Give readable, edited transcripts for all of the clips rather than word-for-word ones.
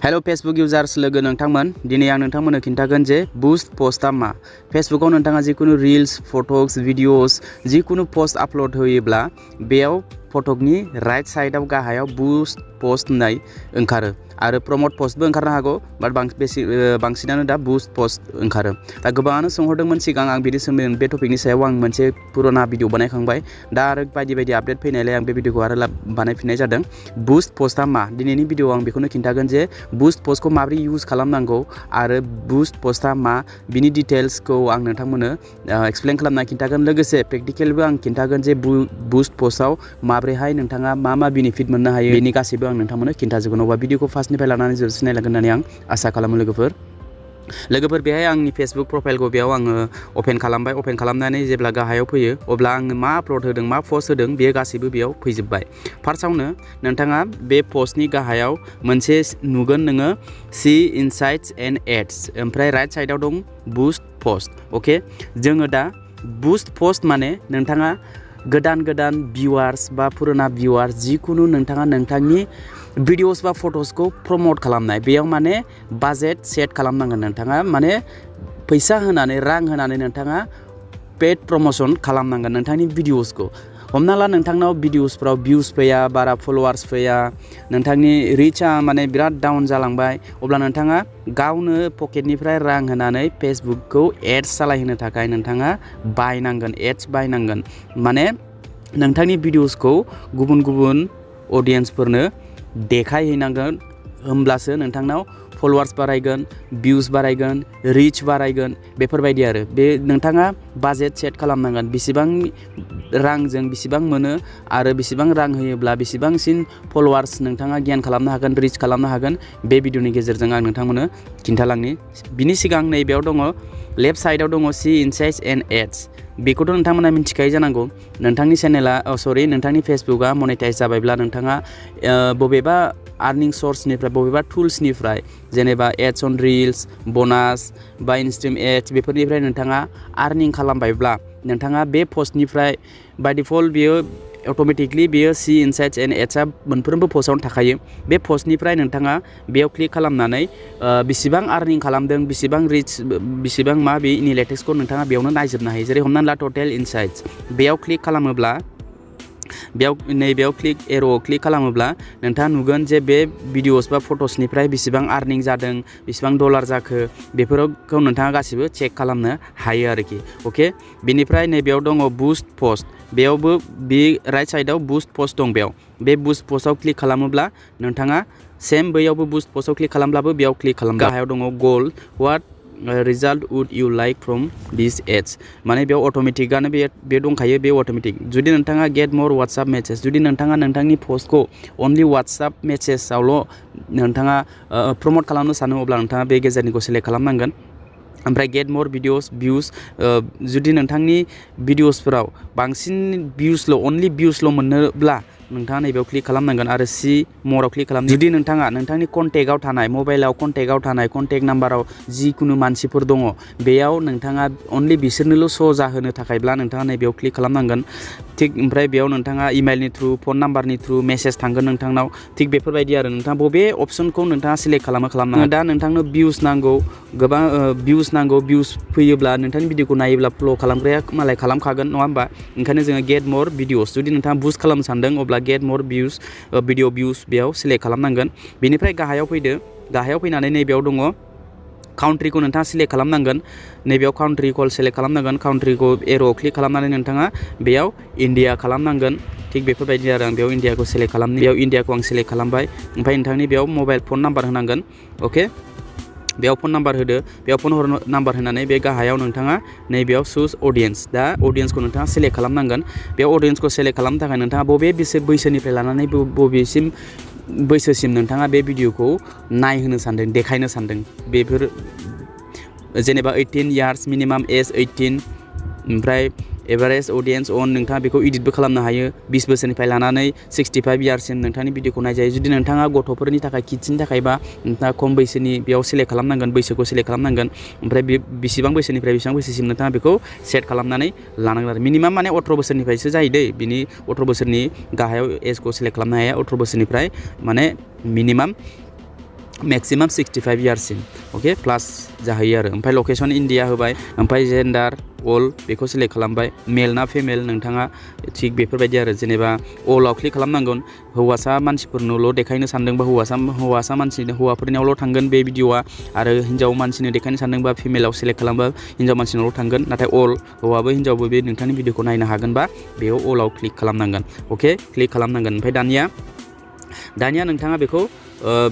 Hello Facebook यूजार्स लोगो नोंथांमोन दिनै आं नोंथांमोननो खिन्थागोन जे बुस्ट पोस्टआ मा फेसबुकाव नोंथाङा जिकुनु रिल्स फटक्स भिडिअस जिकुनु पोस्ट आपल'ड होयोब्ला बेयाव फटकनि राइट साइडआव गाहायाव बुस्ट पोस्ट होननाय ओंखारो आरो प्रमोट पोस्टबो ओंखारनो हागौ बाट बांसिनानो दा बुस्ट पोस्ट ओंखारो दा गोबाङानो सोंहरदोंमोन सिगां आं बिनि सोमोन्दै बे टपिकनि सायाव आं मोनसे पुराना भिडिअ बानायखांबाय दा आरो बायदि आपडेट फैनायलाय आं बे भिडिअखौ आरो बानायफिननाय जादों बुस्ट पोस्टआ मा दिनैनि भिडिअआव आं बेखौनो खिन्थागोन जे बुस्ट पोस्टखौ माबोरै इउज खालामनांगौ आरो बुस्ट पोस्टआ मा बिनि डिटेल्सखौ आं नोंथांमोननो एक्सप्लेन खालामना खिन्थागोन लोगोसे प्रेक्टिकेलबो आं खिन्थागोन जे बुस्ट पोस्टआव माबोरैहाय नोंथाङा मा बेनिफिट मोननो हायो बेनि गासैबो आं नोंथांमोननो खिन्थाजोबगोन अब्ला भिडिअखौ फार्स्टनिफ्राय लानानै जोबसिम नायलांगोन होननानै आं आसा खालामो लोगोफोर बेहाय आंनि फेसबुक प्रफाइलखौ बेयाव आङो अपेन खालामबाय अपेन खालामनानै जेब्ला गाहायाव फैयो अब्ला आङो मा आपल'ड होदों मा पस्ट होदों बेयो गासैबो बेयाव फैजोबबाय फार्स्टआवनो नोंथाङा बे पस्टनि गाहायाव मोनसे नुगोन नोङो सी इनसाइट्स एन्ड एड्स ओमफ्राय राइट साइडआव दं बुस्ट पोस्ट अके जोङो दा बुस्ट पोस्ट माने नोंथाङा गोदान भिउआर्स बा पुराना भिउआर्स जिकुनु नोंथाङा नोंथांनि भिडिअस बा फटोसखौ प्रमोट खालामनाय बेयाव माने बाजेट सेट खालामनांगोन नोंथाङा माने फैसा होनानै रां होनानै नोंथाङा पेड प्रमोशन खालामनांगोन नोंथांनि भिडिअसखौ हमना ला नोंथांनाव भिडिअसफ्राव भिउस फैया बारा फलोवार्स फैया नोंथांनि रिचआ माने बिराद डाउन जालांबाय अब्ला नोंथाङा गावनो पकेटनिफ्राय रां होनानै फेसबुकखौ एड्स सालायहोनो थाखाय नोंथाङा एड्स बायनांगोन माने नोंथांनि भिडिअसखौ गुबुन अडियन्सफोरनो देखायहैनांगोन होमब्लासो नोंथांनाव फलोवार्स बारायगोन भिउस बारायगोन रिच बारायगोन बेफोरबायदि आरो बे नोंथाङा बाजेट सेट खालामनांगोन बेसेबां रांजों बेसेबां मोनो आरो बेसेबां रां होयोब्ला बेसेबांसिन फलोवार्स नोंथाङा गेन खालामनो हागोन रिच खालामनो हागोन बे भिडिअनि गेजेरजों आं नोंथांमोननो खिन्थालांनि बिनि सिगां नैबेयाव दङ लेफ्ट साइडआव दङ सी इनसाइट्स एन्ड एड्स बेखौथ' नोंथांमोना मिथिखायो जानांगौ नोंथांनि चेनेला नोंथांनि फेसबुकआ मनेटाइज जाबायब्ला नोंथाङा बबेबा आर्निं सर्सनिफ्राय बबेबा टुल्सनिफ्राय जेनेबा एड्स अन रिल्स बनास बा इनस्ट्रीम एड्स बेफोरनिफ्राय नोंथाङा आर्निं खालामबायब्ला नोंथाङा बे पस्टनिफ्राय बाय डिफल्ट बियो अट'मेटिकलि बेयो सी इनसाइट्स एन्ड एड्सआ मोनफ्रोमबो पस्टआवनो थाखायो बे पस्टनिफ्राय नोंथाङा बेयाव क्लिक खालामनानै बेसेबां आर्निं खालामदों बेसेबां रिच बेसेबां मा बे इनिलेटिक्सखौ नोंथाङा बेयावनो नायजोबनो हायो जेरै हमनानै ला टटेल इनसाइट्स बेयाव क्लिक खालामोब्ला नैबेयाव एर'आव क्लिक खालामोब्ला नोंथाङा नुगोन जे बे भिडिअस बा फटोसनिफ्राय बेसेबां आर्निं जादों बेसेबां डलार जाखो बेफोरखौ नोंथाङा गासिबो चेक खालामनो हायो आरोखि अके बेनिफ्राय नैबेयाव दङ बुस्ट पोस्ट बेयावबो बे राइट साइडआव बुस्ट पोस्ट दं बेयाव बे बुस्ट पोस्टआव क्लिक खालामोब्ला नोंथाङा सेम बैयावबो बुस्ट पोस्टआव क्लिक खालामब्लाबो बेयाव क्लिक खालाम गाहायाव दङ goal what result would you like from this ads माने बेयाव अट'मेटिकआनो बे दंखायो बे अट'मेटिक जुदि नोंथाङा गेट मर वाट्सएप मेसेज जुदि नोंथाङा नोंथांनि पस्टखौ अनलि वाट्सएप मेसेजावल' नोंथाङा प्रमोट खालामनो सानो अब्ला नोंथाङा बे गेजेरनिखौ सेलेक्ट खालामनांगोन ओमफ्राय गेट मर भिडिअस भिउस जुदि नोंथांनि भिडिअसफोराव बांसिन अनलि भिउसल' मोननोब्ला नोंथाङा नैबेयाव क्लिक खालामनांगोन आरो सी मराव क्लिक खालाम जुदि नोंथाङा नोंथांनि कन्टेक्टआव थानाय मबाइलाव कन्टेक्टआव थानाय कन्टेक्ट नाम्बाराव जिकुनु मानसिफोर दङ बेयाव नोंथाङा अनलि बिसोरनोल' श' जाहोनो थाखायब्ला नोंथाङा नैबेयाव क्लिक खालामनांगोन थिग ओमफ्राय बेयाव नोंथाङा इमेलनि थ्रु फन नाम्बारनि थ्रु मेसेज थांगोन नोंथांनाव थिग बेफोरबायदि आरो नोंथाङा बबे अप्सनखौ नोंथाङा सेलेक्ट खालामनांगोन दा नोंथांनो भिउस नांगौ गोबां भिउस फैयोब्ला नोंथांनि भिडिअखौ नायोब्ला फल' खालामग्राया मालाय खालामखागोन नङा होमबा ओंखायनो जोङो गेट मर भिडिअस जुदि नोंथाङा बुस्ट खालामनो सानदों अब्ला गेट मर भिउस भिडिअ भिउस बेयाव सेलेक्ट खालामनांगोन बेनिफ्राय गाहायाव फैनानै नैबेयाव दङ काउन्ट्रिखौ नोंथाङा सेलेक्ट खालामनांगोन नैबेयाव काउन्ट्रिखौ सेलेक्ट खालामनांगोन काउन्ट्रिखौ एर'आव क्लिक खालामनानै नोंथाङा बेयाव इन्डिया खालामनांगोन थिग बेफोरबायदि आरो आं बेयाव इन्डियाखौ सेलेक्ट खालामनो बेयाव इन्डियाखौ आं सेलेक्ट खालामबाय ओमफ्राय नोंथांनि बेयाव मबाइल फन नाम्बार होनांगोन अके बेयाव फन नाम्बार होदो बेयाव फन नाम्बार होनानै बे गाहायाव नोंथाङा नैबेयाव चुज अडियन्स दा अडियन्सखौ नोंथाङा सेलेक्ट खालामनांगोन बेयाव अडियन्सखौ सेलेक्ट खालामनो थाखाय नोंथाङा बबे बैसोनिफ्राय लानानै बबेसिम बैसोसिम नोंथाङा बे भिडिअखौ नायहोनो सानदों देखायनो सानदों बेफोर जेनेबा 18 इयार्स मिनिमाम एज 18 ओमफ्राय एभारेज अडियन्स अन नोंथाङा बेखौ इडिटबो खालामनो हायो 20 बोसोरनिफ्राय लानानै 65 इयार्ससिम नोंथांनि भिडिअखौ नायजायो जुदि नोंथाङा गथ'फोरनि थाखाय किड्सनि थाखायबा नोंथाङा खम बैसोनि बेयाव सेलेक्ट खालामनांगोन बैसोखौ सेलेक्ट खालामनांगन ओमफ्राय बेसेबां बैसोनिफ्राय बेसेबां बैसोसिम नोंथाङा बेखौ सेट खालामनानै लानांगोन आरो मिनिमाम माने 18 बोसोरनिफ्रायसो जायो दै बिनि 18 बोसोरनि गाहायाव एजखौ सेलेक्ट खालामनो हाया 18 बोसोरनिफ्राय माने मिनिमाम मेक्सिमाम 65 इयार्ससिम अके प्लास जाहैयो आरो ओमफ्राय लकेसन इन्डिया होबाय ओमफ्राय जेन्डार अल बेखौ सिलेक्ट खालामबाय मेल ना फिमेल नोंथाङा थिग बेफोरबायदि आरो जेनेबा अलाव क्लिक खालामनांगोन हौवासा मानसिफोरनोल' देखायनो सानदोंबा हौवासा मानसिनो हौवाफोरनियावल' थांगोन बे भिडिअआ आरो हिन्जाव मानसिनो देखायनो सानदोंबा फिमेलाव सिलेक्ट खालामबा हिन्जाव मानसिनावल' थांगोन नाथाय अल हौवाबो हिन्जावबो बे नोंथांनि भिडिअखौ नायनो हागोनबा बेयाव अलाव क्लिक खालामनांगोन अके क्लिक खालामनांगोन ओमफ्राय दानिया नोंथाङा बेखौ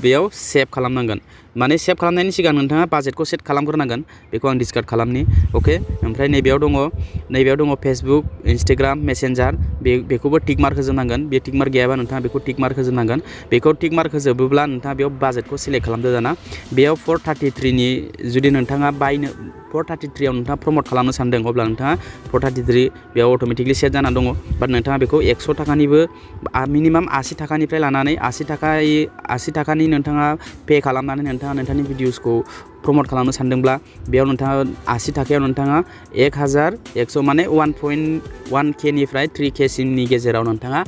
बेयाव सेभ खालामनांगोन माने सेभ खालामनायनि सिगां नोंथाङा बाजेटखौ सेट खालामग्रोनांगोन बेखौ आं डिसकार्ड खालामनि अके ओमफ्राय नैबेयाव दङ फेसबुक इन्स्टाग्राम मेसेन्जार बेखौबो टिक मार्क होजोबनांगन बे टिक मार्क गैयाबा नोंथाङा बेखौ टिक मार्क होजोबनांगन बेखौ टिक मार्क होजोबोब्ला नोंथाङा बेयाव बाजेटखौ सिलेक्ट खालामदो दाना बेयाव 433 नि जुदि नोंथाङा बायनो 433 आव नोंथाङा प्रमोट खालामनो सानदों अब्ला नोंथाङा 433 बेयाव अट'मेटिकलि सेट जाना दङ बाट नोंथाङा बेखौ 100 थाखानिबो मिनिमाम 80 थाखानिफ्राय लानानै 80 थाखानि नोंथाङा पे खालामनानै नोंथाङा नोंथांनि भिडिअसखौ प्रमोट खालामनो सानदोंब्ला बेयाव नोंथाङा 80 थाखायाव नोंथाङा 1100 माने 1.1K निफ्राय 3K सिमनि गेजेराव नोंथाङा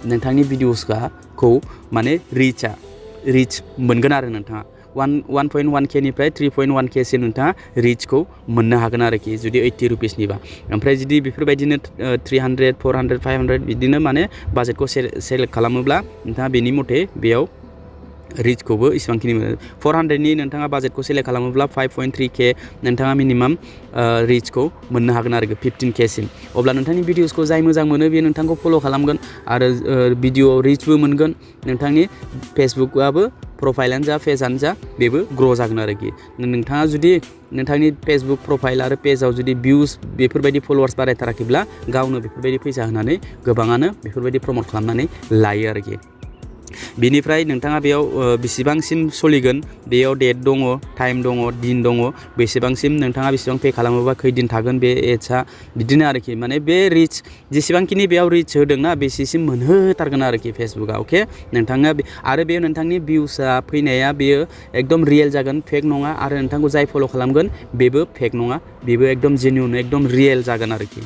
नोंथांनि भिडिअसखौ माने रिच मोनगोन आरो नोंथाङा 1.1K निफ्राय 3.1K सिम नोंथाङा रिचखौ मोननो हागोन आरोखि जुदि 80 रुपिसनिबा ओमफ्राय जुदि बेफोरबायदिनो 300 400 500 बिदिनो माने बाजेटखौ सेलेक्ट खालामोब्ला नोंथाङा बेनि मथे बेयाव रिचखौबो इसेबांखिनि 400 नि नोंथाङा बाजेटखौ सेलेक्ट खालामोब्ला 5.3K नोंथाङा मिनिमाम रिचखौ मोननो हागोन आरो 15K सिम अब्ला नोंथांनि भिडिअसखौ जाय मोजां मोनो बे नोंथांखौ फल' खालामगोन आरो भिडिअ रिचबो मोनगोन नोंथांनि फेसबुकआबो प्रफाइलानो जा पेजानो जा बेबो ग्र' जागोन आरोखि नोंथाङा जुदि नोंथांनि फेसबुक प्रफाइल आरो पेजाव जुदि भिउस बेफोरबायदि फलोवार्स बारायथाराखैब्ला गावनो बेफोरबायदि फैसा होनानै गोबाङानो बेफोरबायदि प्रमोट खालामनानै लायो आरोखि बिनिफ्राय नोंथाङा बेयाव बेसेबांसिम सोलिगोन बेयाव डेट दङ टाइम दङ दिन दङ बेसेबांसिम नोंथाङा बेसेबां पे खालामोबा खैदिन थागोन बे एड्सआ बिदिनो आरोखि माने बे रिच जेसेबांखिनि बेयाव रिच होदोंना बेसेसिम मोनहोथारगोन आरोखि फेसबुकआ अके नोंथाङा आरो बे नोंथांनि भिउसआ फैनाया बेयो एकदम रियेल जागोन फेक नङा आरो नोंथांखौ जाय फल' खालामगोन बेबो फेक नङा बेबो एकदम जेन्युइन एकदम रियेल जागोन आरोखि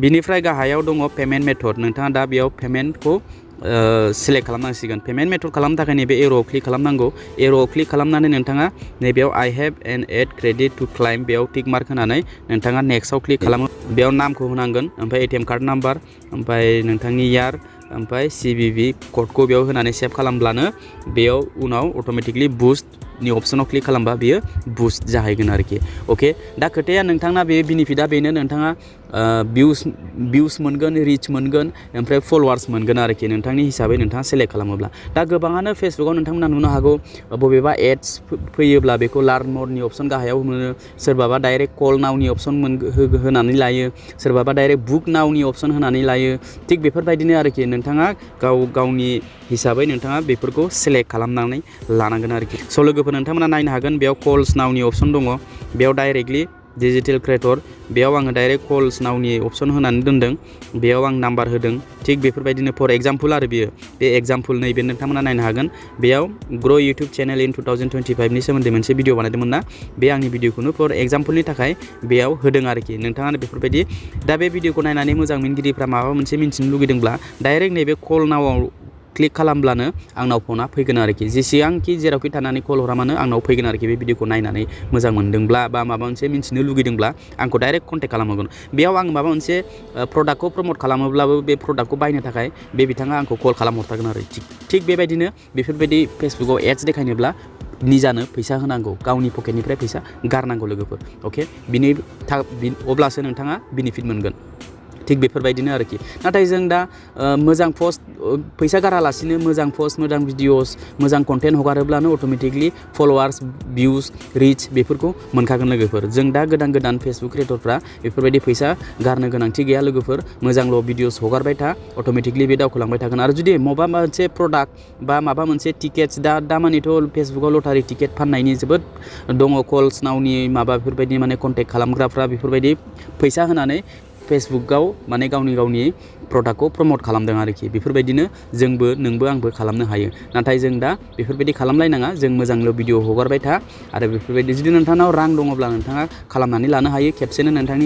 बिनिफ्राय गाहायाव दङ पेमेन्ट मेथड नोंथाङा दा बेयाव पेमेन्टखौ सिलेक्ट खालामनांसिगोन पेमेन्ट मेथड खालामनो थाखाय नैबे एर'आव क्लिक खालामनांगौ एर'आव क्लिक खालामनानै नोंथाङा नैबेयाव I have an ad credit to claim बेयाव टिक मार्क होनानै नोंथाङा नेक्स्टआव क्लिक खालामो बेयाव नामखौ होनांगोन ओमफ्राय एटिएम कार्ड नाम्बार ओमफ्राय नोंथांनि इयार ओमफ्राय CVV क'डखौ बेयाव होनानै सेभ खालामब्लानो बेयाव उनाव अट'मेटिकलि बुस्टनि अपसनाव क्लिक खालामबा बेयो बुस्ट जाहैगोन आरोखि अके दा खोथाया नोंथांना बे बेनिफिटआ बेनो नोंथाङा भिउस मोनगोन रिच मोनगोन ओमफ्राय फलोवार्स मोनगोन आरोखि नोंथांनि हिसाबै नोंथाङा सेलेक्ट खालामोब्ला दा गोबाङानो फेसबुकआव नोंथांमोना नुनो हागौ बबेबा एड्स फैयोब्ला बेखौ लार्न मरनि अपसन गाहायाव मोनो सोरबाबा डाइरेक्ट कल नावनि अपसन होनानै लायो सोरबाबा डाइरेक्ट बुक नावनि अपसन होनानै लायो थिग बेफोरबायदिनो आरोखि नोंथाङा गावनि हिसाबै नोंथाङा बेफोरखौ सेलेक्ट खालामनानै लानांगोन आरोखि स' लोगोफोर नोंथांमोना नायनो हागोन बेयाव कल्स नावनि अपसन दङ बेयाव डाइरेक्टलि डिजिटेल क्रिएटर बेयाव आङो डाइरेक्ट कल्स नावनि अपसन होनानै दोनदों बेयाव आं नाम्बार होदों थिग बेफोरबायदिनो फर एग्जाम्पल आरो बियो बे एग्जाम्पल नैबे नोंथांमोना नायनो हागोन बेयाव ग्र' इउटुब चेनेल इन 2025 नि सोमोन्दै मोनसे भिडिअ बानायदोंमोन ना बे आंनि भिडिअखौनो फर एग्जाम्पलनि थाखाय बेयाव होदों आरोखि नोंथाङा बेफोरबायदि दा बे भिडिअखौ नायनानै मोजां मोनगिरिफ्रा माबा मोनसे मिन्थिनो लुगैदोंब्ला डाइरेक्ट नैबे कल नावआव क्लिक खालामब्लानो आंनाव फना फैगोन आरोखि जेसेबांखि जेरावखि थानानै कल हरा मानो आंनाव फैगोन आरोखि बे भिडिअखौ नायनानै मोजां मोनदोंब्ला बा माबा मोनसे मिन्थिनो लुगैदोंब्ला आंखौ डाइरेक्ट कन्टेक्ट खालामहरगोन बेयाव आं माबा मोनसे प्रडाक्टखौ प्रमोट खालामोब्लाबो बे प्रडाक्टखौ बायनो थाखाय बे बिथाङा आंखौ कल खालामहरथारगोन आरो थिग बेबायदिनो बेफोरबायदि फेसबुकआव एड्स देखायनोब्ला निजानो फैसा होनांगौ गावनि पकेटनिफ्राय फैसा गारनांगौ लोगोफोर अके अब्लासो नोंथाङा बेनिफिट मोनगोन थिग बेफोरबायदिनो आरोखि नाथाय जों दा मोजां पस्ट फैसा गारालासिनो मोजां पस्ट मोजां भिडिअस मोजां कन्टेन्ट हगारोब्लानो अट'मेटिकलि फलोवार्स भिउस रिच बेफोरखौ मोनखागोन लोगोफोर जों दा गोदान फेसबुक क्रिएटरफ्रा बेफोरबायदि फैसा गारनो गोनांथि गैया लोगोफोर मोजांल' भिडिअस हगारबाय था अट'मेटिकलि बे दावखोलांबाय थागोन आरो जुदि माबा मोनसे प्रडाक्ट बा माबा मोनसे टिकेट्स दामानिथ' फेसबुकाव लटारि टिकेट फाननायनि जोबोद दङ कल्स नावनि माबा बेफोरबायदि माने कन्टेक्ट खालामग्राफ्रा बेफोरबायदि फैसा होनानै फेसबुकआव माने गावनि प्रडाक्टखौ प्रमट खालामदों आरोखि। बेफोरबायदिनो जोंबो नोंबो आंबो खालामनो हायो। नाथाय जों दा बेफोरबायदि खालामलायनाङा, जों मोजांल' भिडिअ हगारबाय था आरो बेफोरबायदि जुदि नोंथांनाव रां दङब्ला नोंथाङा खालामनानै लानो हायो। खेबसेनो नोंथांनि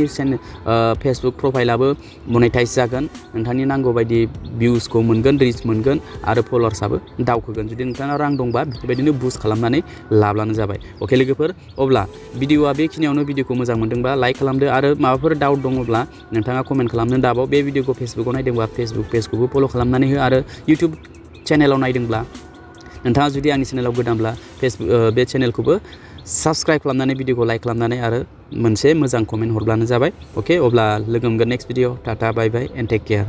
फेसबुक प्रफाइलाबो मनेटाइज जागोन, नोंथांनि नांगौ बायदि भिउसखौ मोनगोन, रिच मोनगोन आरो फलोवार्सआबो दावखोगोन। जुदि नोंथांनाव रां दंबा बेफोरबायदिनो बुस्ट खालामनानै लाब्लानो जाबाय। अके लोगोफोर, अब्ला भिडिअआ बेखिनियावनो। भिडिअखौ मोजां मोनदोंबा लाइक खालामदो आरो माबाफोर डाउट दङब्ला नोंथाङा कमेन्ट खालामनो दाबाव। बे भिडिअखौ फेसबुकाव नायदोंबा फेसबुक पेजखौबो फल' खालामनानै हो आरो इउटुब चेनेलाव नायदोंब्ला नोंथाङा जुदि आंनि चेनेलाव गोदानब्ला बे चेनेलखौबो साबस्क्राइब खालामनानै भिडिअखौ लाइक खालामनानै आरो मोनसे मोजां कमेन्ट हरब्लानो जाबाय। अके, अब्ला लोगो मोनगोन next video. Tata bye bye and take care.